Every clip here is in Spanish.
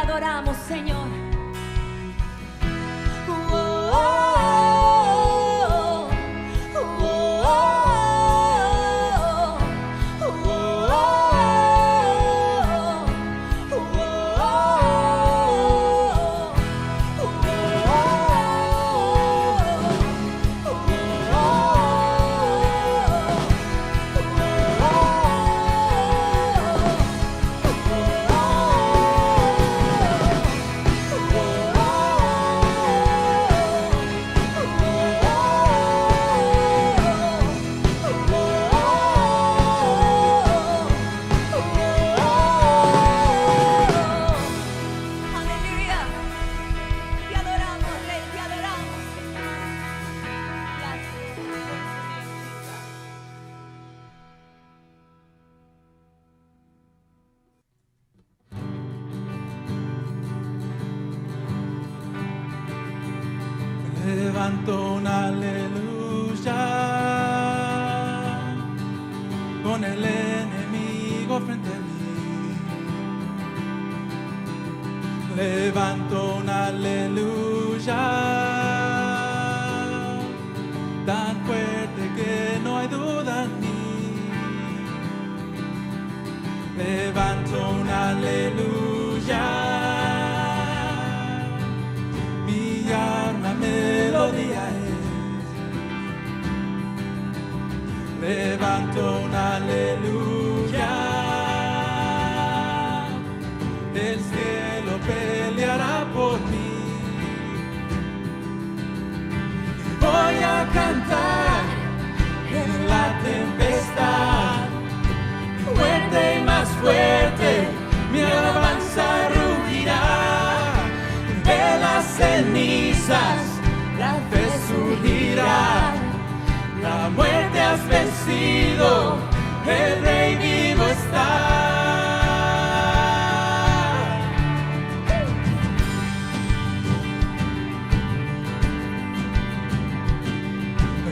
adoramos, Señor. Levanto un aleluya con el enemigo frente a mí. Levanto un aleluya tan fuerte que no hay duda en mí. Levanto un aleluya. Melodía es. Levanto un aleluya. El cielo peleará por mí. Y voy a cantar en la tempestad. Fuerte y más fuerte, mi alabanza rugirá. De las cenizas la fe surgirá. La muerte has vencido, el Rey vivo está.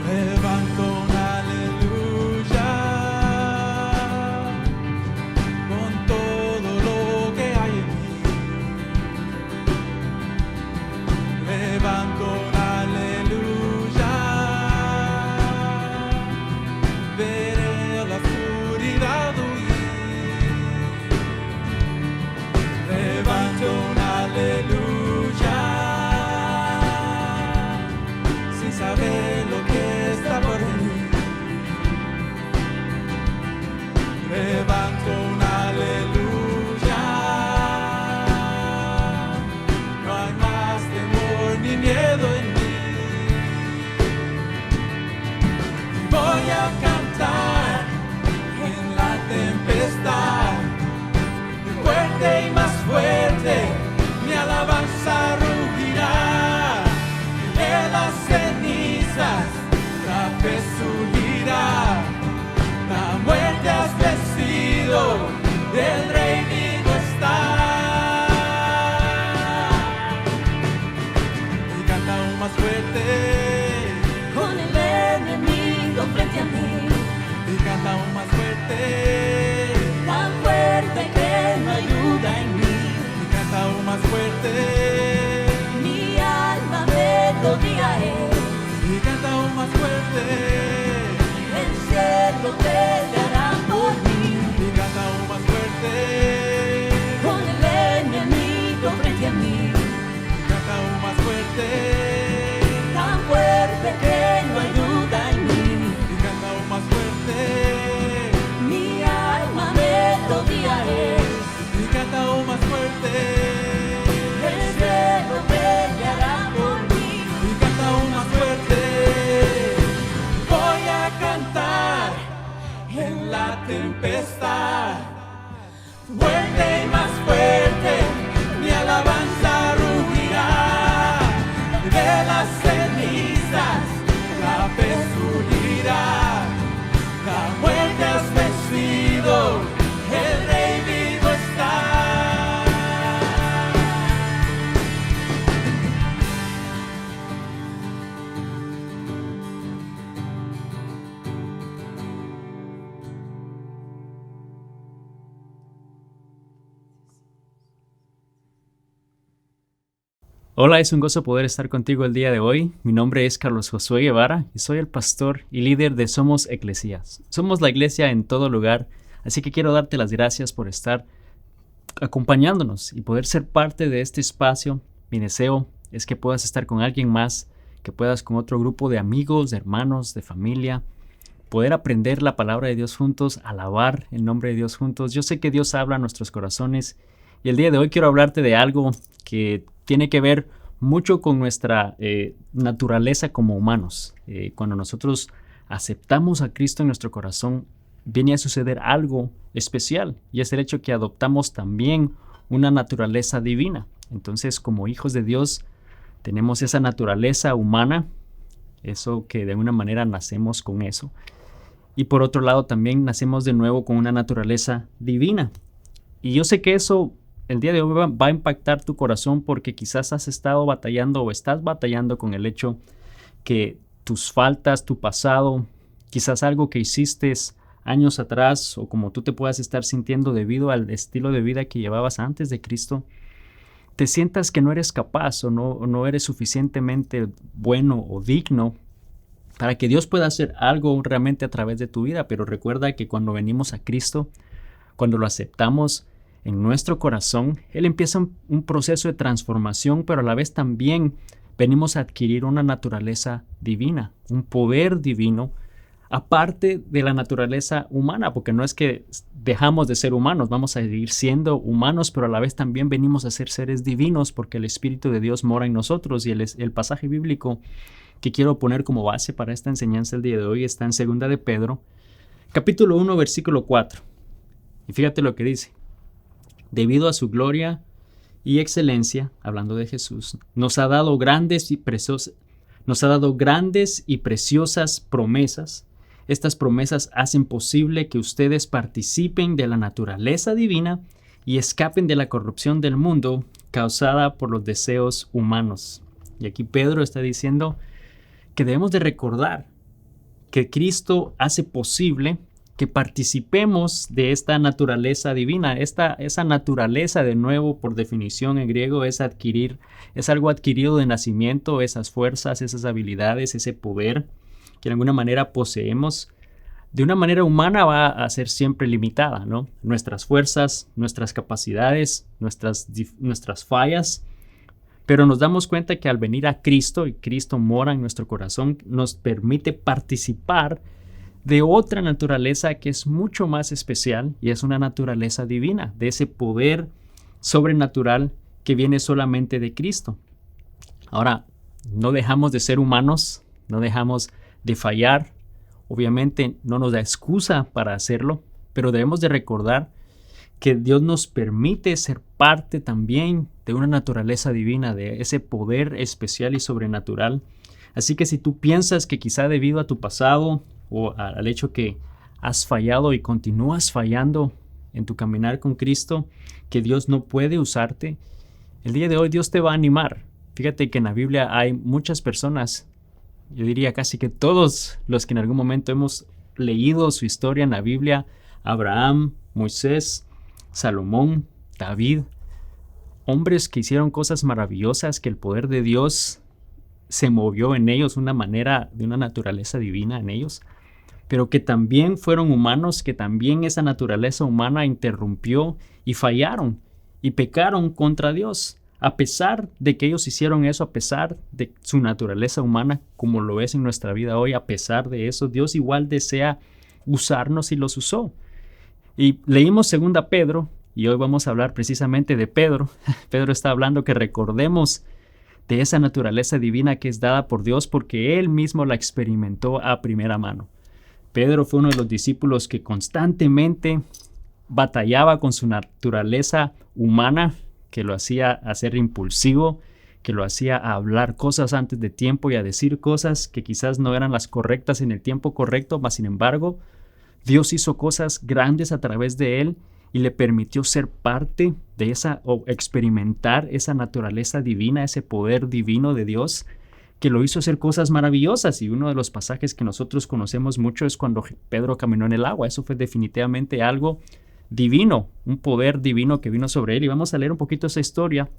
Levanto un aleluya con todo lo que hay en mí. Levanto un aleluya, veré la oscuridad huir. Levanto un aleluya, sin saber lo que está por venir. Levanto un aleluya, no hay más temor ni miedo en mí. Voy a cantar en la tempestad, fuerte y más fuerte, mi alabanza rugirá. De las cenizas la fe surgirá. La muerte has vencido, el Rey vivo está. Y canta aún más fuerte, Con el enemigo frente a mí, y canta aún más fuerte, tan fuerte que no hay duda en mí. y canta aún más fuerte, Mi alma melodía es. y canta aún más fuerte, El cielo peleará por mí. y canta aún más fuerte, Con el enemigo frente a mí, y canta aún más fuerte, tan fuerte que no hay duda en mí. y canta aún más fuerte, Mi alma melodía es. y canta aún más fuerte, El cielo peleará por mí. y canta aún más fuerte. Voy a cantar en la tempestad, fuerte y más fuerte, mi alabanza rugirá. De las cenizas la fe surgirá. La muerte has vencido, el Rey vivo está. Hola, es un gozo poder estar contigo el día de hoy. Mi nombre es Carlos Josué Guevara y soy el pastor y líder de Somos Eclesías. Somos la iglesia en todo lugar, así que quiero darte las gracias por estar acompañándonos y poder ser parte de este espacio. Mi deseo es que puedas estar con alguien más, que puedas con otro grupo de amigos, de hermanos, de familia, poder aprender la palabra de Dios juntos, alabar el nombre de Dios juntos. Yo sé que Dios habla a nuestros corazones y el día de hoy quiero hablarte de algo que tiene que ver mucho con nuestra naturaleza como humanos. Cuando nosotros aceptamos a Cristo en nuestro corazón, viene a suceder algo especial y es el hecho que adoptamos también una naturaleza divina. Entonces, como hijos de Dios, tenemos esa naturaleza humana, eso que de alguna manera nacemos con eso. Y por otro lado, también nacemos de nuevo con una naturaleza divina. Y yo sé que eso el día de hoy va a impactar tu corazón porque quizás has estado batallando o estás batallando con el hecho que tus faltas, tu pasado, quizás algo que hiciste años atrás o como tú te puedas estar sintiendo debido al estilo de vida que llevabas antes de Cristo, te sientas que no eres capaz o no eres suficientemente bueno o digno para que Dios pueda hacer algo realmente a través de tu vida. Pero recuerda que cuando venimos a Cristo, cuando lo aceptamos en nuestro corazón, Él empieza un proceso de transformación, pero a la vez también venimos a adquirir una naturaleza divina, un poder divino, aparte de la naturaleza humana, porque no es que dejamos de ser humanos, vamos a seguir siendo humanos, pero a la vez también venimos a ser seres divinos porque el Espíritu de Dios mora en nosotros. Y el pasaje bíblico que quiero poner como base para esta enseñanza el día de hoy está en 2 de Pedro, capítulo 1, versículo 4. Y fíjate lo que dice: debido a su gloria y excelencia, hablando de Jesús, nos ha dado grandes y preciosas promesas. Estas promesas hacen posible que ustedes participen de la naturaleza divina y escapen de la corrupción del mundo causada por los deseos humanos. Y aquí Pedro está diciendo que debemos de recordar que Cristo hace posible que participemos de esta naturaleza divina. Esa naturaleza, de nuevo, por definición en griego, es algo adquirido de nacimiento, esas fuerzas, esas habilidades, ese poder que de alguna manera poseemos. De una manera humana va a ser siempre limitada, ¿no? Nuestras fuerzas, nuestras capacidades, nuestras fallas. Pero nos damos cuenta que al venir a Cristo, y Cristo mora en nuestro corazón, nos permite participar de otra naturaleza que es mucho más especial y es una naturaleza divina, de ese poder sobrenatural que viene solamente de Cristo. Ahora, no dejamos de ser humanos, no dejamos de fallar, obviamente no nos da excusa para hacerlo, pero debemos de recordar que Dios nos permite ser parte también de una naturaleza divina, de ese poder especial y sobrenatural. Así que si tú piensas que quizá debido a tu pasado o al hecho que has fallado y continúas fallando en tu caminar con Cristo, que Dios no puede usarte, el día de hoy Dios te va a animar. Fíjate que en la Biblia hay muchas personas, yo diría casi que todos los que en algún momento hemos leído su historia en la Biblia: Abraham, Moisés, Salomón, David, hombres que hicieron cosas maravillosas, que el poder de Dios se movió en ellos de una naturaleza divina en ellos, pero que también fueron humanos, que también esa naturaleza humana interrumpió y fallaron y pecaron contra Dios. A pesar de que ellos hicieron eso, a pesar de su naturaleza humana, como lo es en nuestra vida hoy, a pesar de eso, Dios igual desea usarnos y los usó. Y leímos 2 Pedro, y hoy vamos a hablar precisamente de Pedro. Pedro está hablando que recordemos de esa naturaleza divina que es dada por Dios porque Él mismo la experimentó a primera mano. Pedro fue uno de los discípulos que constantemente batallaba con su naturaleza humana, que lo hacía a ser impulsivo, que lo hacía a hablar cosas antes de tiempo y a decir cosas que quizás no eran las correctas en el tiempo correcto, mas sin embargo, Dios hizo cosas grandes a través de él y le permitió ser parte de esa o experimentar esa naturaleza divina, ese poder divino de Dios que lo hizo hacer cosas maravillosas. Y uno de los pasajes que nosotros conocemos mucho es cuando Pedro caminó en el agua. Eso fue definitivamente algo divino, un poder divino que vino sobre él. Y vamos a leer un poquito esa historia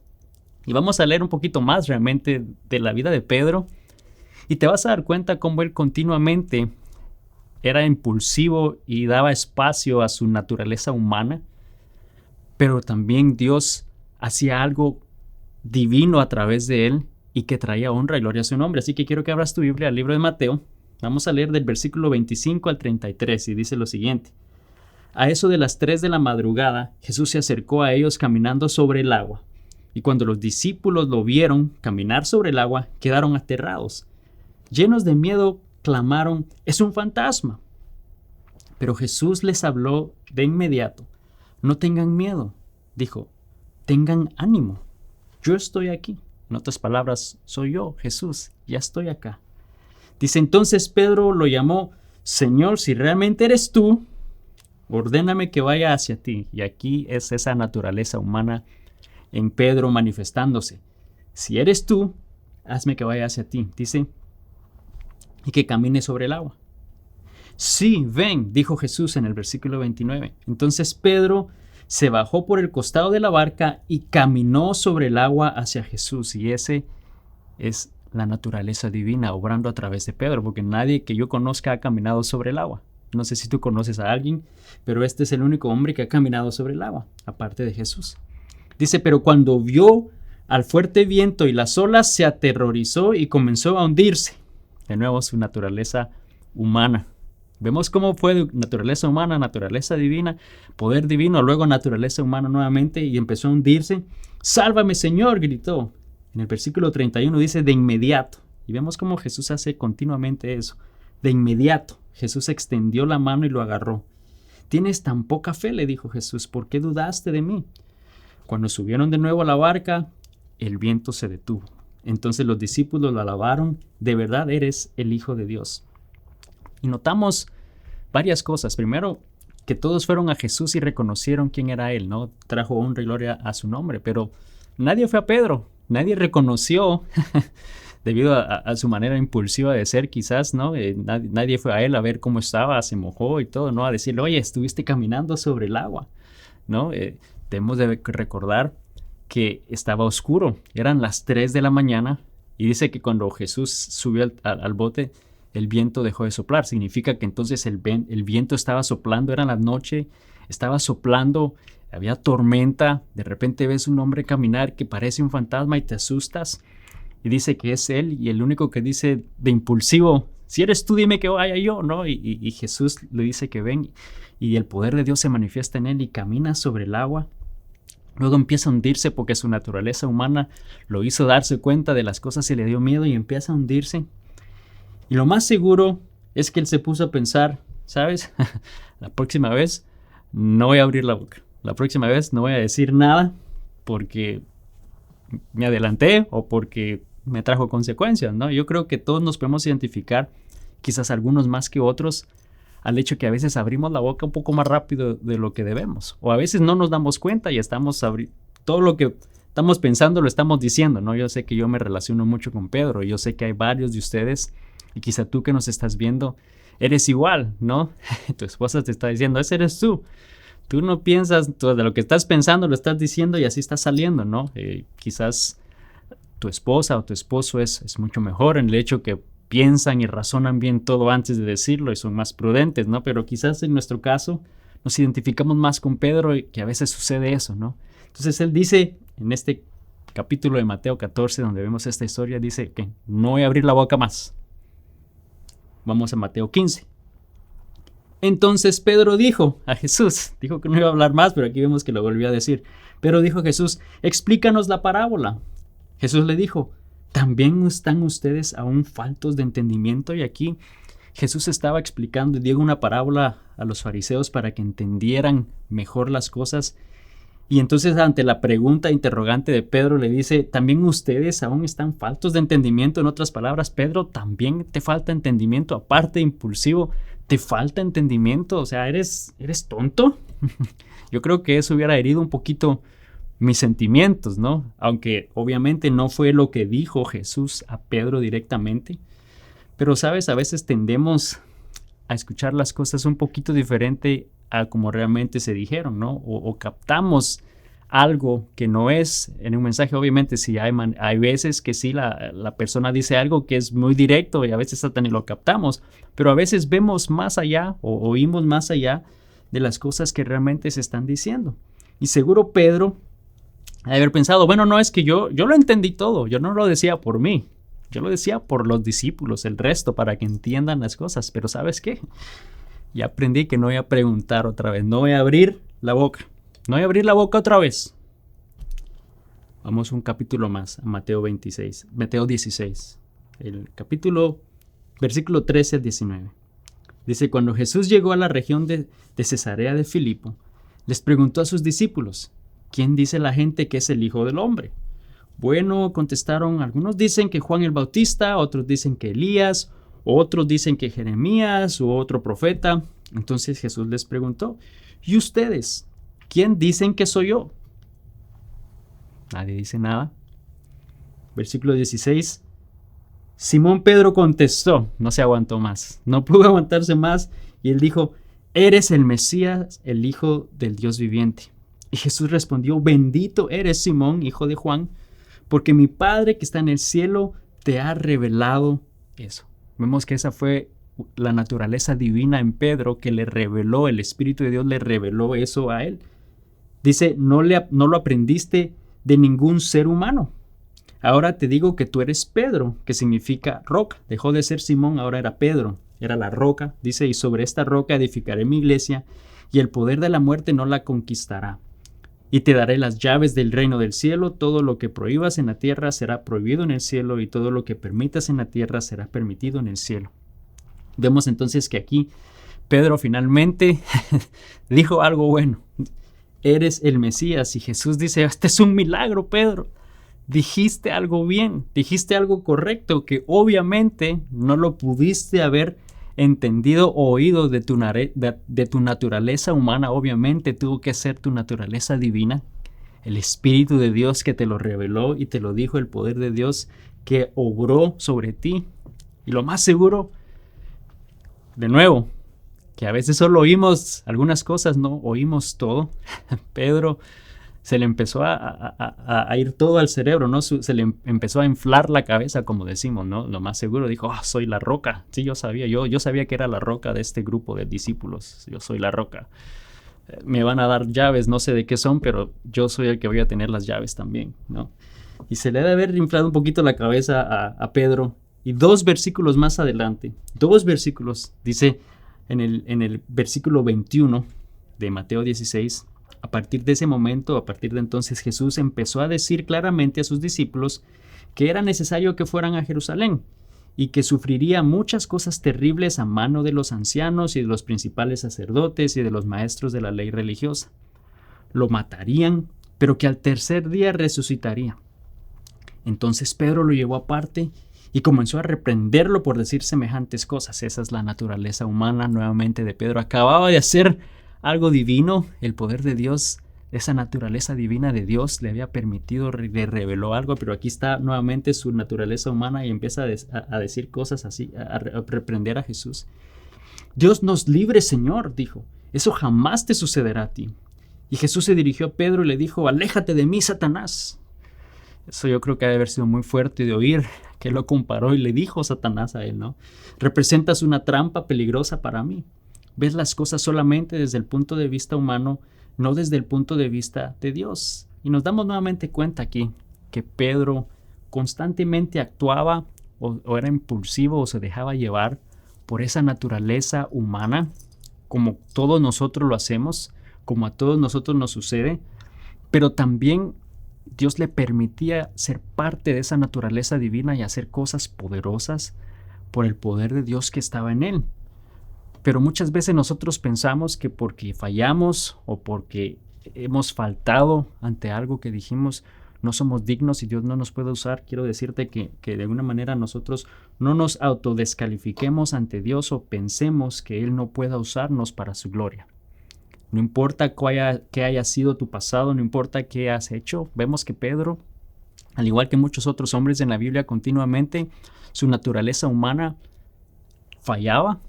Y vamos a leer un poquito más realmente de la vida de Pedro. Y te vas a dar cuenta cómo él continuamente era impulsivo y daba espacio a su naturaleza humana. Pero también Dios hacía algo divino a través de él y que traía honra y gloria a su nombre. Así que quiero que abras tu Biblia al libro de Mateo. Vamos a leer del versículo 25 al 33 y dice lo siguiente. A eso de las 3 de la madrugada, Jesús se acercó a ellos caminando sobre el agua. Y cuando los discípulos lo vieron caminar sobre el agua, quedaron aterrados. Llenos de miedo, clamaron, «¡Es un fantasma!». Pero Jesús les habló de inmediato. «No tengan miedo», dijo, «tengan ánimo. Yo estoy aquí». En otras palabras, soy yo, Jesús, ya estoy acá. Dice, entonces Pedro lo llamó, «Señor, si realmente eres tú, ordéname que vaya hacia ti». Y aquí es esa naturaleza humana en Pedro manifestándose. Si eres tú, hazme que vaya hacia ti. Dice, y que camine sobre el agua. Sí, ven, dijo Jesús en el versículo 29. Entonces Pedro se bajó por el costado de la barca y caminó sobre el agua hacia Jesús. Y ese es la naturaleza divina obrando a través de Pedro, porque nadie que yo conozca ha caminado sobre el agua. No sé si tú conoces a alguien, pero este es el único hombre que ha caminado sobre el agua, aparte de Jesús. Dice, pero cuando vio al fuerte viento y las olas, se aterrorizó y comenzó a hundirse. De nuevo, su naturaleza humana. Vemos cómo fue naturaleza humana, naturaleza divina, poder divino, luego naturaleza humana nuevamente y empezó a hundirse. «Sálvame, Señor», gritó. En el versículo 31 dice, de inmediato. Y vemos cómo Jesús hace continuamente eso. De inmediato, Jesús extendió la mano y lo agarró. «Tienes tan poca fe», le dijo Jesús, «¿por qué dudaste de mí?». Cuando subieron de nuevo a la barca, el viento se detuvo. Entonces los discípulos lo alabaron, «De verdad eres el Hijo de Dios». Y notamos varias cosas. Primero, que todos fueron a Jesús y reconocieron quién era Él, ¿no? Trajo honra y gloria a su nombre, pero nadie fue a Pedro. Nadie reconoció, debido a su manera impulsiva de ser quizás, ¿no? Nadie fue a Él a ver cómo estaba, se mojó y todo, ¿no? A decirle, oye, estuviste caminando sobre el agua, ¿no? Debemos de recordar que estaba oscuro. Eran las 3 de la mañana y dice que cuando Jesús subió al bote, el viento dejó de soplar. Significa que entonces el viento estaba soplando, era la noche, estaba soplando, había tormenta. De repente ves un hombre caminar que parece un fantasma y te asustas. Y dice que es él y el único que dice de impulsivo, si eres tú, dime que vaya yo, ¿no? Y Jesús le dice que ven y el poder de Dios se manifiesta en él y camina sobre el agua. Luego empieza a hundirse porque su naturaleza humana lo hizo darse cuenta de las cosas y le dio miedo y empieza a hundirse. Y lo más seguro es que él se puso a pensar, ¿sabes? La próxima vez no voy a abrir la boca. La próxima vez no voy a decir nada porque me adelanté o porque me trajo consecuencias, ¿no? Yo creo que todos nos podemos identificar, quizás algunos más que otros, al hecho que a veces abrimos la boca un poco más rápido de lo que debemos. O a veces no nos damos cuenta y estamos todo lo que estamos pensando lo estamos diciendo, ¿no? Yo sé que yo me relaciono mucho con Pedro. Yo sé que hay varios de ustedes y quizá tú que nos estás viendo eres igual, ¿no? Tu esposa te está diciendo, ese eres tú. Tú no piensas, de lo que estás pensando lo estás diciendo y así está saliendo, ¿no? Quizás tu esposa o tu esposo es mucho mejor en el hecho que piensan y razonan bien todo antes de decirlo y son más prudentes, ¿no? Pero quizás en nuestro caso nos identificamos más con Pedro y que a veces sucede eso, ¿no? Entonces él dice en este capítulo de Mateo 14, donde vemos esta historia, dice que no voy a abrir la boca más. Vamos a Mateo 15. Entonces Pedro dijo a Jesús, dijo que no iba a hablar más, pero aquí vemos que lo volvió a decir. Pero dijo Jesús, explícanos la parábola. Jesús le dijo, ¿también están ustedes aún faltos de entendimiento? Y aquí Jesús estaba explicando y dio una parábola a los fariseos para que entendieran mejor las cosas. Y entonces ante la pregunta interrogante de Pedro le dice, ¿también ustedes aún están faltos de entendimiento? En otras palabras, Pedro, ¿también te falta entendimiento? Aparte de impulsivo, ¿te falta entendimiento? O sea, ¿eres tonto? Yo creo que eso hubiera herido un poquito mis sentimientos, ¿no? Aunque obviamente no fue lo que dijo Jesús a Pedro directamente. Pero, ¿sabes? A veces tendemos a escuchar las cosas un poquito diferente a como realmente se dijeron, ¿no? O captamos algo que no es en un mensaje. Obviamente sí hay veces que sí la persona dice algo que es muy directo y a veces hasta ni lo captamos, pero a veces vemos más allá o oímos más allá de las cosas que realmente se están diciendo. Y seguro Pedro ha de haber pensado, bueno, no, es que yo lo entendí todo, yo no lo decía por mí, yo lo decía por los discípulos, el resto, para que entiendan las cosas. Pero ¿sabes qué? Ya aprendí que no voy a preguntar otra vez, no voy a abrir la boca. No voy a abrir la boca otra vez. Vamos un capítulo más, a Mateo 16. El capítulo, versículo 13 al 19. Dice, cuando Jesús llegó a la región de Cesarea de Filipo, les preguntó a sus discípulos, ¿quién dice la gente que es el Hijo del Hombre? Bueno, contestaron, algunos dicen que Juan el Bautista, otros dicen que Elías, otros dicen que Jeremías u otro profeta. Entonces Jesús les preguntó, ¿y ustedes? ¿Quién dicen que soy yo? Nadie dice nada. Versículo 16. Simón Pedro contestó, no se aguantó más, no pudo aguantarse más, y él dijo, eres el Mesías, el Hijo del Dios viviente. Y Jesús respondió, bendito eres Simón, hijo de Juan, porque mi Padre que está en el cielo te ha revelado eso. Vemos que esa fue la naturaleza divina en Pedro que le reveló, el Espíritu de Dios le reveló eso a él. Dice, no lo aprendiste de ningún ser humano. Ahora te digo que tú eres Pedro, que significa roca. Dejó de ser Simón, ahora era Pedro, era la roca. Dice, y sobre esta roca edificaré mi iglesia, y el poder de la muerte no la conquistará. Y te daré las llaves del reino del cielo. Todo lo que prohíbas en la tierra será prohibido en el cielo, y todo lo que permitas en la tierra será permitido en el cielo. Vemos entonces que aquí Pedro finalmente dijo algo bueno. Eres el Mesías. Y Jesús dice, este es un milagro, Pedro. Dijiste algo bien, dijiste algo correcto, que obviamente no lo pudiste haber entendido o oído de tu naturaleza humana. Obviamente tuvo que ser tu naturaleza divina. El Espíritu de Dios que te lo reveló y te lo dijo, el poder de Dios que obró sobre ti. Y lo más seguro, de nuevo, que a veces solo oímos algunas cosas, no oímos todo. Pedro se le empezó a ir todo al cerebro, ¿no? Se le empezó a inflar la cabeza, como decimos, ¿no? Lo más seguro dijo, soy la roca. Sí, yo sabía que era la roca de este grupo de discípulos. Yo soy la roca. Me van a dar llaves, no sé de qué son, pero yo soy el que voy a tener las llaves también, ¿no? Y se le debe haber inflado un poquito la cabeza a Pedro. Y 2 versículos más adelante, 2 versículos, dice en el versículo 21 de Mateo 16, a partir de ese momento, a partir de entonces, Jesús empezó a decir claramente a sus discípulos que era necesario que fueran a Jerusalén y que sufriría muchas cosas terribles a mano de los ancianos y de los principales sacerdotes y de los maestros de la ley religiosa. Lo matarían, pero que al tercer día resucitaría. Entonces Pedro lo llevó aparte y comenzó a reprenderlo por decir semejantes cosas. Esa es la naturaleza humana nuevamente de Pedro. Acababa de hacer algo divino, el poder de Dios, esa naturaleza divina de Dios le había permitido, le reveló algo, pero aquí está nuevamente su naturaleza humana y empieza a decir cosas así, a reprender a Jesús. Dios nos libre, Señor, dijo, eso jamás te sucederá a ti. Y Jesús se dirigió a Pedro y le dijo, aléjate de mí, Satanás. Eso yo creo que ha de haber sido muy fuerte de oír, que lo comparó y le dijo Satanás a él, ¿no? Representas una trampa peligrosa para mí. Ves las cosas solamente desde el punto de vista humano, no desde el punto de vista de Dios. Y nos damos nuevamente cuenta aquí que Pedro constantemente actuaba o era impulsivo o se dejaba llevar por esa naturaleza humana, como todos nosotros lo hacemos, como a todos nosotros nos sucede, pero también Dios le permitía ser parte de esa naturaleza divina y hacer cosas poderosas por el poder de Dios que estaba en él. Pero muchas veces nosotros pensamos que porque fallamos o porque hemos faltado ante algo que dijimos, no somos dignos y Dios no nos puede usar. Quiero decirte que de alguna manera nosotros no nos autodescalifiquemos ante Dios o pensemos que Él no pueda usarnos para su gloria. No importa qué haya sido tu pasado, no importa qué has hecho. Vemos que Pedro, al igual que muchos otros hombres en la Biblia, continuamente su naturaleza humana fallaba,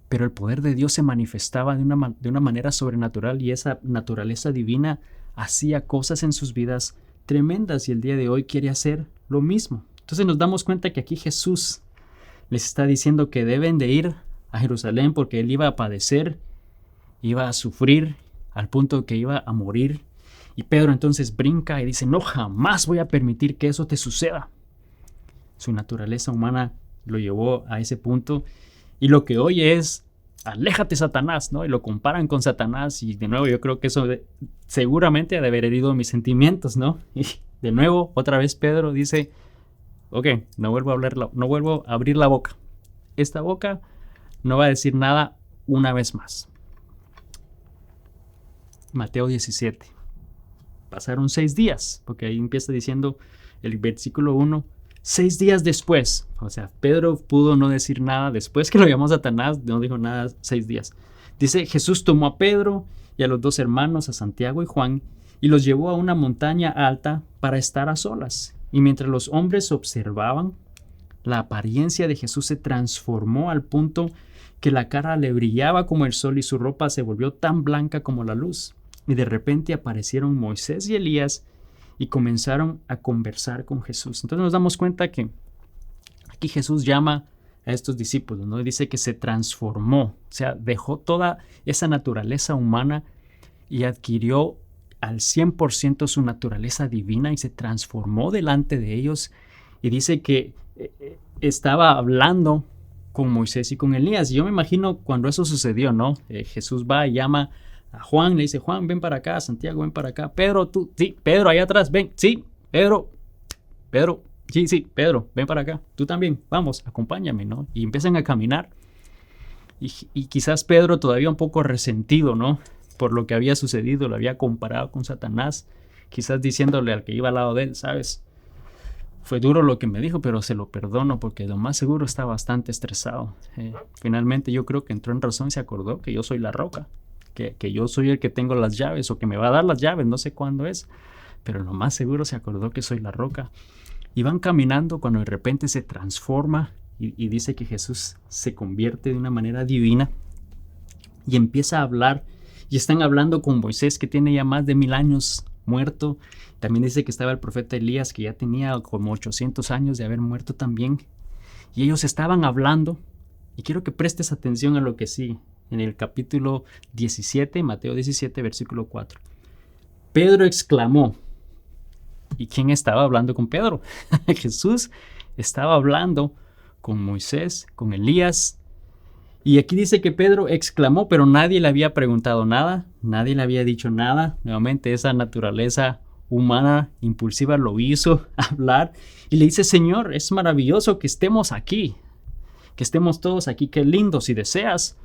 pero el poder de Dios se manifestaba de una manera sobrenatural y esa naturaleza divina hacía cosas en sus vidas tremendas y el día de hoy quiere hacer lo mismo. Entonces nos damos cuenta que aquí Jesús les está diciendo que deben de ir a Jerusalén porque Él iba a padecer, iba a sufrir al punto que iba a morir. Y Pedro entonces brinca y dice, no, jamás voy a permitir que eso te suceda. Su naturaleza humana lo llevó a ese punto y lo que oye es, aléjate Satanás, ¿no? Y lo comparan con Satanás y de nuevo yo creo que eso seguramente ha de haber herido mis sentimientos, ¿no? Y de nuevo, otra vez Pedro dice, ok, no vuelvo a abrir la boca. Esta boca no va a decir nada una vez más. Mateo 17. Pasaron 6 días, porque ahí empieza diciendo el versículo 1, 6 días después. O sea, Pedro pudo no decir nada después que lo llamó Satanás, no dijo nada 6 días. Dice, Jesús tomó a Pedro y a los 2 hermanos, a Santiago y Juan, y los llevó a una montaña alta para estar a solas. Y mientras los hombres observaban, la apariencia de Jesús se transformó al punto que la cara le brillaba como el sol y su ropa se volvió tan blanca como la luz. Y de repente aparecieron Moisés y Elías y comenzaron a conversar con Jesús. Entonces nos damos cuenta que aquí Jesús llama a estos discípulos, ¿no? Y dice que se transformó, o sea, dejó toda esa naturaleza humana y adquirió al 100% su naturaleza divina y se transformó delante de ellos. Y dice que estaba hablando con Moisés y con Elías. Y yo me imagino cuando eso sucedió, ¿no? Jesús va y llama a Juan, le dice, Juan, ven para acá, Santiago, ven para acá, Pedro, tú, sí, Pedro, allá atrás, ven, sí, Pedro, sí, Pedro, ven para acá, tú también, vamos, acompáñame, ¿no? Y empiezan a caminar y quizás Pedro todavía un poco resentido, ¿no? Por lo que había sucedido, lo había comparado con Satanás, quizás diciéndole al que iba al lado de él, ¿sabes? Fue duro lo que me dijo, pero se lo perdono porque lo más seguro está bastante estresado. Finalmente yo creo que entró en razón y se acordó que yo soy la roca. Que yo soy el que tengo las llaves o que me va a dar las llaves, no sé cuándo es, pero lo más seguro se acordó que soy la roca. Y van caminando cuando de repente se transforma y dice que Jesús se convierte de una manera divina y empieza a hablar. Y están hablando con Moisés, que tiene ya más de 1000 años muerto. También dice que estaba el profeta Elías, que ya tenía como 800 años de haber muerto también. Y ellos estaban hablando. Y quiero que prestes atención a lo que sigue. En el capítulo 17, Mateo 17, versículo 4. Pedro exclamó. ¿Y quién estaba hablando con Pedro? Jesús estaba hablando con Moisés, con Elías. Y aquí dice que Pedro exclamó, pero nadie le había preguntado nada, nadie le había dicho nada. Nuevamente esa naturaleza humana impulsiva lo hizo hablar. Y le dice, Señor, es maravilloso que estemos aquí, que estemos todos aquí, qué lindo, si deseas.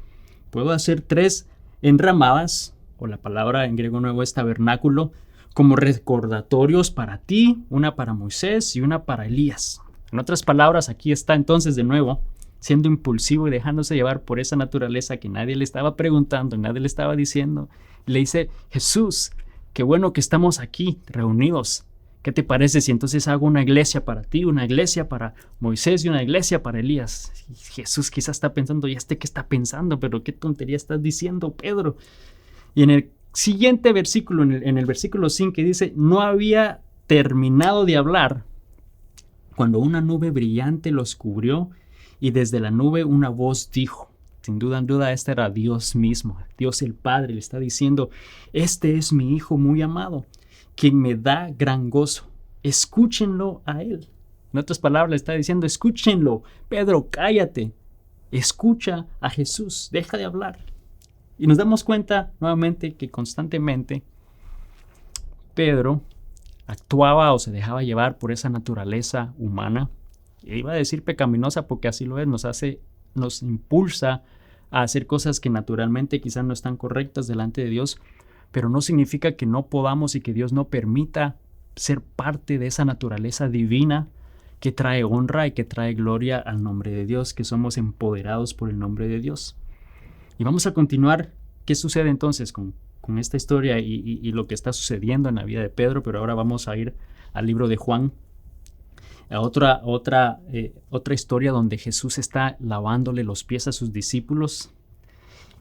Puedo hacer 3 enramadas, o la palabra en griego nuevo es tabernáculo, como recordatorios para ti, una para Moisés y una para Elías. En otras palabras, aquí está entonces de nuevo, siendo impulsivo y dejándose llevar por esa naturaleza que nadie le estaba preguntando, nadie le estaba diciendo. Le dice, Jesús, qué bueno que estamos aquí reunidos. ¿Qué te parece si entonces hago una iglesia para ti, una iglesia para Moisés y una iglesia para Elías? Y Jesús quizás está pensando, ¿y qué está pensando? Pero qué tontería estás diciendo, Pedro. Y en el siguiente versículo, en el versículo 5, dice, no había terminado de hablar cuando una nube brillante los cubrió y desde la nube una voz dijo, sin duda en duda, este era Dios mismo, Dios el Padre, le está diciendo, este es mi Hijo muy amado, quien me da gran gozo. Escúchenlo a Él. En otras palabras, le está diciendo, escúchenlo. Pedro, cállate. Escucha a Jesús. Deja de hablar. Y nos damos cuenta nuevamente que constantemente Pedro actuaba o se dejaba llevar por esa naturaleza humana. E iba a decir pecaminosa porque así lo es. Nos impulsa a hacer cosas que naturalmente quizás no están correctas delante de Dios. Pero no significa que no podamos y que Dios no permita ser parte de esa naturaleza divina que trae honra y que trae gloria al nombre de Dios, que somos empoderados por el nombre de Dios. Y vamos a continuar. ¿Qué sucede entonces con esta historia y lo que está sucediendo en la vida de Pedro? Pero ahora vamos a ir al libro de Juan, a otra historia donde Jesús está lavándole los pies a sus discípulos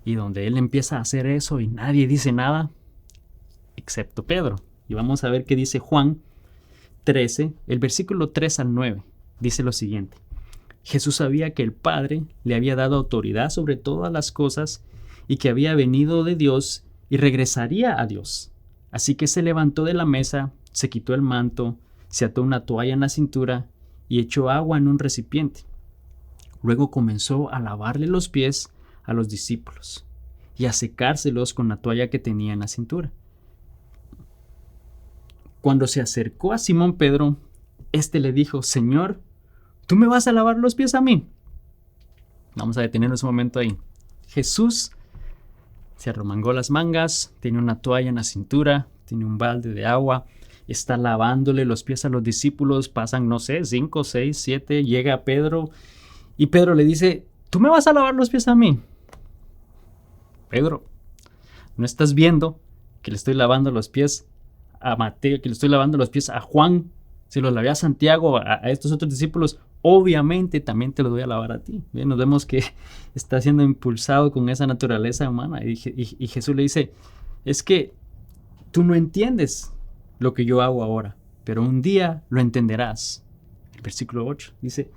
y donde Él empieza a hacer eso y nadie dice nada. excepto Pedro. Y vamos a ver qué dice Juan 13, el versículo 3 al 9. Dice lo siguiente: Jesús sabía que el Padre le había dado autoridad sobre todas las cosas y que había venido de Dios y regresaría a Dios. Así que se levantó de la mesa, se quitó el manto, se ató una toalla en la cintura y echó agua en un recipiente. Luego comenzó a lavarle los pies a los discípulos y a secárselos con la toalla que tenía en la cintura. Cuando se acercó a Simón Pedro, éste le dijo: Señor, ¿tú me vas a lavar los pies a mí? Vamos a detenernos un momento ahí. Jesús se arremangó las mangas, tiene una toalla en la cintura, tiene un balde de agua, está lavándole los pies a los discípulos. Pasan, 5, 6, 7, llega Pedro y Pedro le dice: ¿tú me vas a lavar los pies a mí? Pedro, ¿no estás viendo que le estoy lavando los pies a Mateo, que le estoy lavando los pies a Juan? Si los lavé a Santiago, a estos otros discípulos, obviamente también te los voy a lavar a ti. Bien, nos vemos que está siendo impulsado con esa naturaleza humana. Y Jesús le dice: es que tú no entiendes lo que yo hago ahora, pero un día lo entenderás. El versículo 8 dice: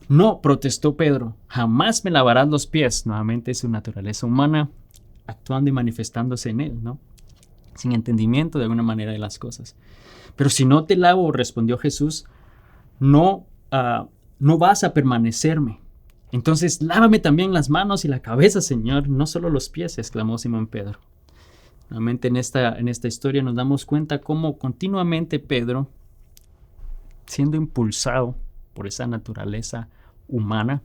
no, protestó Pedro, jamás me lavarás los pies. Nuevamente es su naturaleza humana actuando y manifestándose en él, ¿no? Sin entendimiento de alguna manera de las cosas. Pero si no te lavo, respondió Jesús, no vas a permanecerme. Entonces lávame también las manos y la cabeza, Señor, no solo los pies, exclamó Simón Pedro. Nuevamente en esta historia nos damos cuenta cómo continuamente Pedro, siendo impulsado por esa naturaleza humana,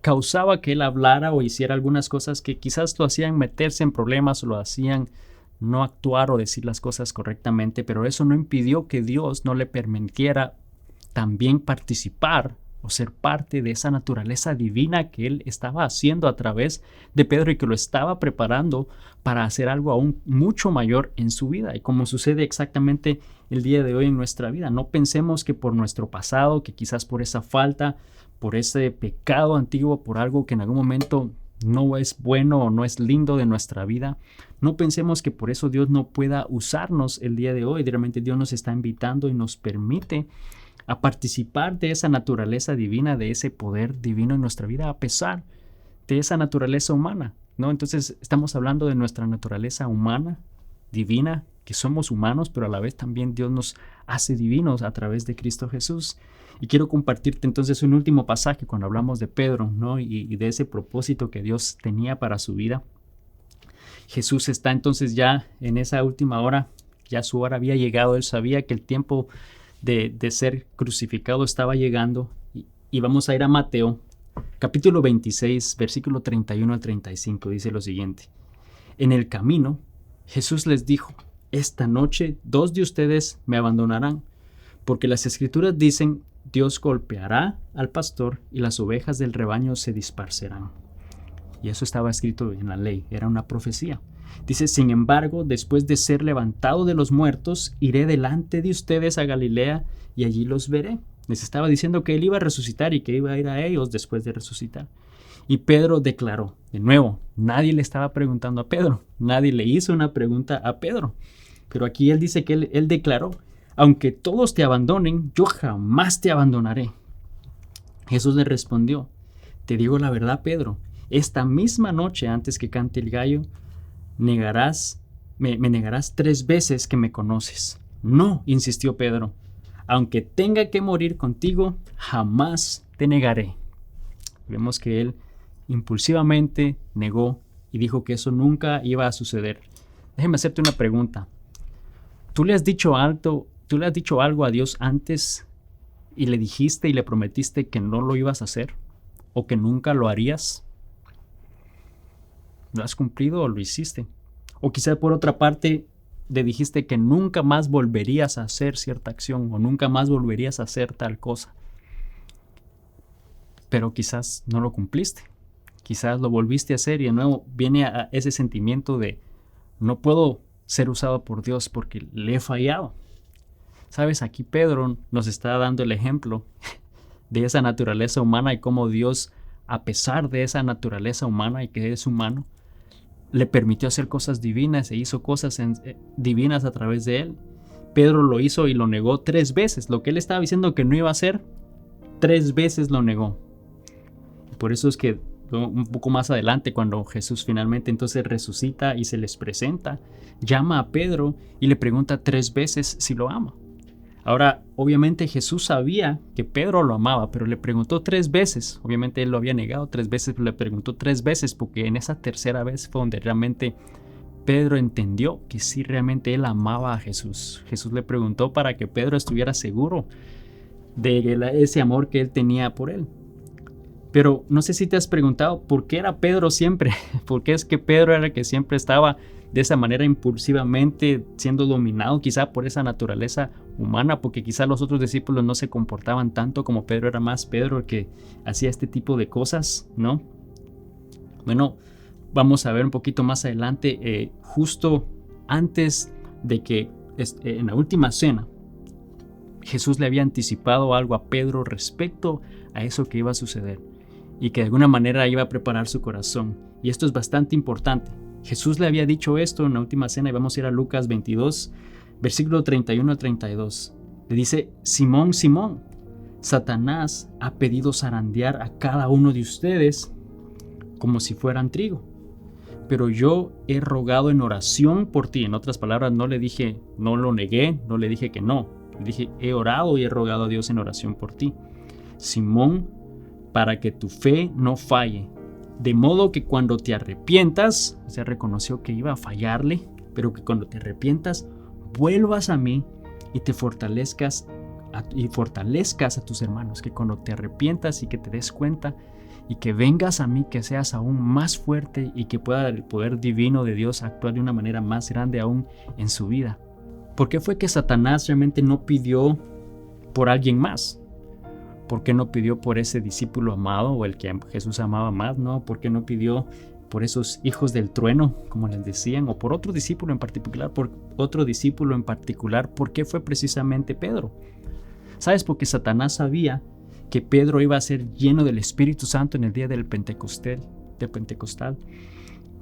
causaba que él hablara o hiciera algunas cosas que quizás lo hacían meterse en problemas o lo hacían no actuar o decir las cosas correctamente, pero eso no impidió que Dios no le permitiera también participar o ser parte de esa naturaleza divina que él estaba haciendo a través de Pedro y que lo estaba preparando para hacer algo aún mucho mayor en su vida. Y como sucede exactamente el día de hoy en nuestra vida, no pensemos que por nuestro pasado, que quizás por esa falta, por ese pecado antiguo, por algo que en algún momento no es bueno o no es lindo de nuestra vida, no pensemos que por eso Dios no pueda usarnos el día de hoy. Realmente Dios nos está invitando y nos permite a participar de esa naturaleza divina, de ese poder divino en nuestra vida, a pesar de esa naturaleza humana, ¿no? Entonces estamos hablando de nuestra naturaleza humana, divina, que somos humanos, pero a la vez también Dios nos hace divinos a través de Cristo Jesús. Y quiero compartirte entonces un último pasaje cuando hablamos de Pedro, ¿no? y de ese propósito que Dios tenía para su vida. Jesús está entonces ya en esa última hora, ya su hora había llegado, él sabía que el tiempo de ser crucificado estaba llegando. Y vamos a ir a Mateo, capítulo 26, versículo 31 al 35, dice lo siguiente: en el camino, Jesús les dijo: esta noche 2 de ustedes me abandonarán, porque las Escrituras dicen: Dios golpeará al pastor y las ovejas del rebaño se dispersarán. Y eso estaba escrito en la ley, era una profecía. Dice: sin embargo, después de ser levantado de los muertos, iré delante de ustedes a Galilea y allí los veré. Les estaba diciendo que él iba a resucitar y que iba a ir a ellos después de resucitar. Y Pedro declaró, de nuevo, nadie le estaba preguntando a Pedro, nadie le hizo una pregunta a Pedro. Pero aquí él dice que él declaró: aunque todos te abandonen, yo jamás te abandonaré. Jesús le respondió: te digo la verdad, Pedro, esta misma noche antes que cante el gallo, me negarás 3 veces que me conoces. No, insistió Pedro, aunque tenga que morir contigo, jamás te negaré. Vemos que él impulsivamente negó y dijo que eso nunca iba a suceder. Déjeme hacerte una pregunta. ¿Tú le has dicho algo a Dios antes y le dijiste y le prometiste que no lo ibas a hacer o que nunca lo harías? ¿Lo has cumplido o lo hiciste? O quizá por otra parte le dijiste que nunca más volverías a hacer cierta acción o nunca más volverías a hacer tal cosa. Pero quizás no lo cumpliste. Quizás lo volviste a hacer y de nuevo viene a ese sentimiento de no puedo ser usado por Dios porque le he fallado. Sabes, aquí Pedro nos está dando el ejemplo de esa naturaleza humana y cómo Dios, a pesar de esa naturaleza humana y que es humano, le permitió hacer cosas divinas e hizo cosas divinas a través de él. Pedro lo hizo y lo negó 3 veces. Lo que él estaba diciendo que no iba a hacer, 3 veces lo negó. Por eso es que un poco más adelante, cuando Jesús finalmente entonces resucita y se les presenta, llama a Pedro y le pregunta 3 veces si lo ama. Ahora, obviamente Jesús sabía que Pedro lo amaba, pero le preguntó 3 veces. Obviamente él lo había negado 3 veces, pero le preguntó 3 veces, porque en esa tercera vez fue donde realmente Pedro entendió que sí, realmente él amaba a Jesús. Jesús le preguntó para que Pedro estuviera seguro de ese amor que él tenía por él. Pero no sé si te has preguntado por qué era Pedro siempre. ¿Por qué es que Pedro era el que siempre estaba de esa manera impulsivamente siendo dominado quizá por esa naturaleza humana? Porque quizá los otros discípulos no se comportaban tanto como Pedro. Era más Pedro el que hacía este tipo de cosas, ¿no? Bueno, vamos a ver un poquito más adelante, justo antes de que en la última cena Jesús le había anticipado algo a Pedro respecto a eso que iba a suceder y que de alguna manera iba a preparar su corazón. Y esto es bastante importante. Jesús le había dicho esto en la última cena, y vamos a ir a Lucas 22, versículo 31 al 32. Le dice: Simón, Simón, Satanás ha pedido zarandear a cada uno de ustedes como si fueran trigo. Pero yo he rogado en oración por ti. En otras palabras, no le dije, no lo negué, no le dije que no. Le dije, he orado y he rogado a Dios en oración por ti, Simón, para que tu fe no falle. De modo que cuando te arrepientas, se reconoció que iba a fallarle, pero que cuando te arrepientas, vuelvas a mí y te fortalezcas a tus hermanos. Que cuando te arrepientas y que te des cuenta y que vengas a mí, que seas aún más fuerte y que pueda el poder divino de Dios actuar de una manera más grande aún en su vida. ¿Por qué fue que Satanás realmente no pidió por alguien más? ¿Por qué no pidió por ese discípulo amado o el que Jesús amaba más? ¿No? ¿Por qué no pidió por esos hijos del trueno, como les decían, o por otro discípulo en particular? ¿Por qué fue precisamente Pedro? ¿Sabes? Porque Satanás sabía que Pedro iba a ser lleno del Espíritu Santo en el día del Pentecostal,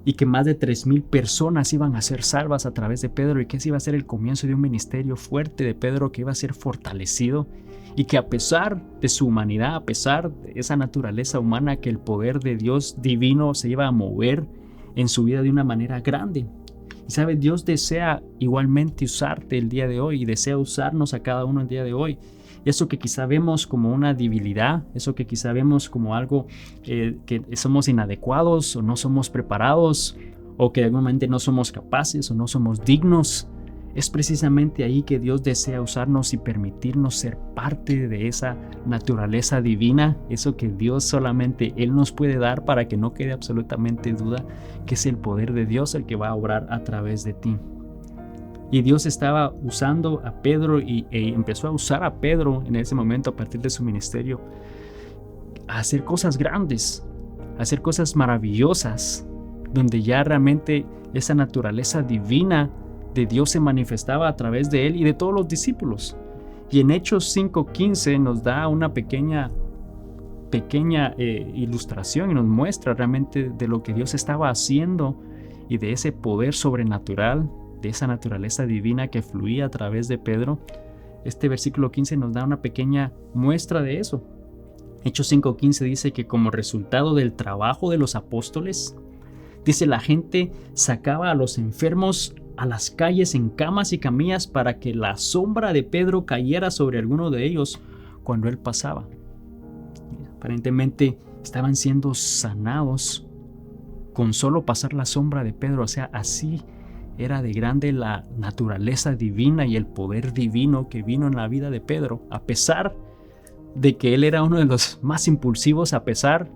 y que más de 3,000 personas iban a ser salvas a través de Pedro, y que ese iba a ser el comienzo de un ministerio fuerte de Pedro que iba a ser fortalecido, y que a pesar de su humanidad, a pesar de esa naturaleza humana, que el poder de Dios divino se iba a mover en su vida de una manera grande. Y sabes, Dios desea igualmente usarte el día de hoy, y desea usarnos a cada uno el día de hoy. Eso que quizá vemos como una debilidad, eso que quizá vemos como algo que somos inadecuados o no somos preparados, o que de alguna manera no somos capaces o no somos dignos, es precisamente ahí que Dios desea usarnos y permitirnos ser parte de esa naturaleza divina, eso que Dios solamente Él nos puede dar, para que no quede absolutamente duda que es el poder de Dios el que va a obrar a través de ti. Y Dios estaba usando a Pedro e empezó a usar a Pedro en ese momento, a partir de su ministerio, a hacer cosas grandes, a hacer cosas maravillosas, donde ya realmente esa naturaleza divina de Dios se manifestaba a través de él y de todos los discípulos. Y en Hechos 5:15 nos da una pequeña ilustración y nos muestra realmente de lo que Dios estaba haciendo y de ese poder sobrenatural, de esa naturaleza divina que fluía a través de Pedro. Este versículo 15 nos da una pequeña muestra de eso. Hechos 5:15 dice que como resultado del trabajo de los apóstoles, dice, la gente sacaba a los enfermos a las calles en camas y camillas para que la sombra de Pedro cayera sobre alguno de ellos cuando él pasaba. Aparentemente estaban siendo sanados con solo pasar la sombra de Pedro. O sea, así era de grande la naturaleza divina y el poder divino que vino en la vida de Pedro, a pesar de que él era uno de los más impulsivos, a pesar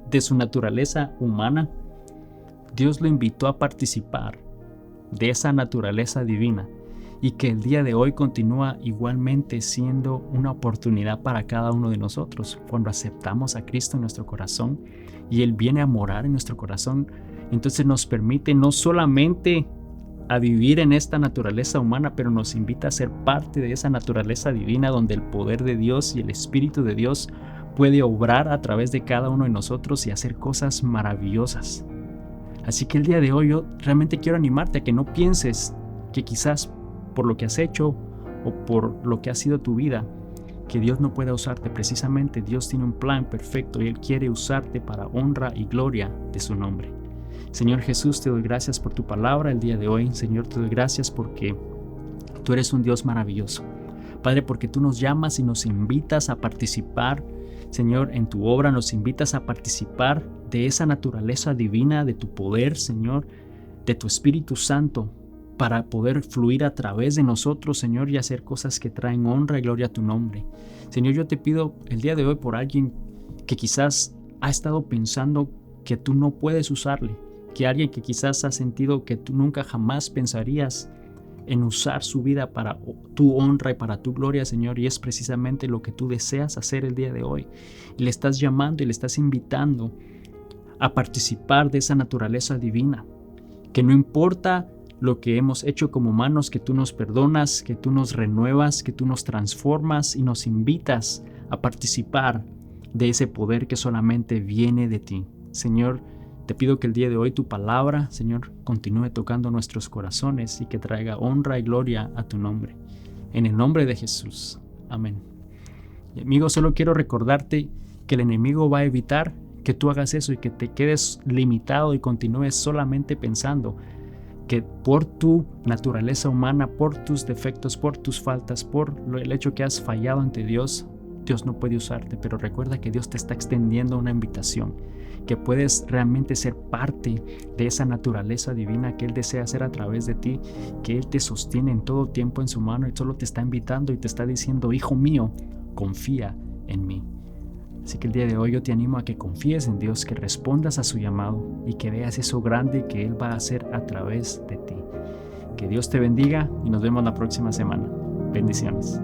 de su naturaleza humana. Dios lo invitó a participar de esa naturaleza divina, y que el día de hoy continúa igualmente siendo una oportunidad para cada uno de nosotros. Cuando aceptamos a Cristo en nuestro corazón y Él viene a morar en nuestro corazón, entonces nos permite no solamente a vivir en esta naturaleza humana, pero nos invita a ser parte de esa naturaleza divina, donde el poder de Dios y el Espíritu de Dios puede obrar a través de cada uno de nosotros y hacer cosas maravillosas. Así que el día de hoy yo realmente quiero animarte a que no pienses que quizás por lo que has hecho o por lo que ha sido tu vida, que Dios no pueda usarte. Precisamente Dios tiene un plan perfecto y Él quiere usarte para honra y gloria de su nombre. Señor Jesús, te doy gracias por tu palabra el día de hoy. Señor, te doy gracias porque tú eres un Dios maravilloso. Padre, porque tú nos llamas y nos invitas a participar, Señor, en tu obra, nos invitas a participar de esa naturaleza divina, de tu poder, Señor, de tu Espíritu Santo, para poder fluir a través de nosotros, Señor, y hacer cosas que traen honra y gloria a tu nombre. Señor, yo te pido el día de hoy por alguien que quizás ha estado pensando que tú no puedes usarle, que alguien que quizás ha sentido que tú nunca jamás pensarías en usar su vida para tu honra y para tu gloria, Señor, y es precisamente lo que tú deseas hacer el día de hoy. Y le estás llamando y le estás invitando a participar de esa naturaleza divina, que no importa lo que hemos hecho como humanos, que tú nos perdonas, que tú nos renuevas, que tú nos transformas y nos invitas a participar de ese poder que solamente viene de ti. Señor, te pido que el día de hoy tu palabra, Señor, continúe tocando nuestros corazones y que traiga honra y gloria a tu nombre. En el nombre de Jesús. Amén. Y amigo, solo quiero recordarte que el enemigo va a evitar que tú hagas eso y que te quedes limitado y continúes solamente pensando que por tu naturaleza humana, por tus defectos, por tus faltas, por el hecho que has fallado ante Dios, Dios no puede usarte. Pero recuerda que Dios te está extendiendo una invitación, que puedes realmente ser parte de esa naturaleza divina que Él desea hacer a través de ti, que Él te sostiene en todo tiempo en su mano y solo te está invitando y te está diciendo: hijo mío, confía en mí. Así que el día de hoy yo te animo a que confíes en Dios, que respondas a su llamado y que veas eso grande que Él va a hacer a través de ti. Que Dios te bendiga y nos vemos la próxima semana. Bendiciones.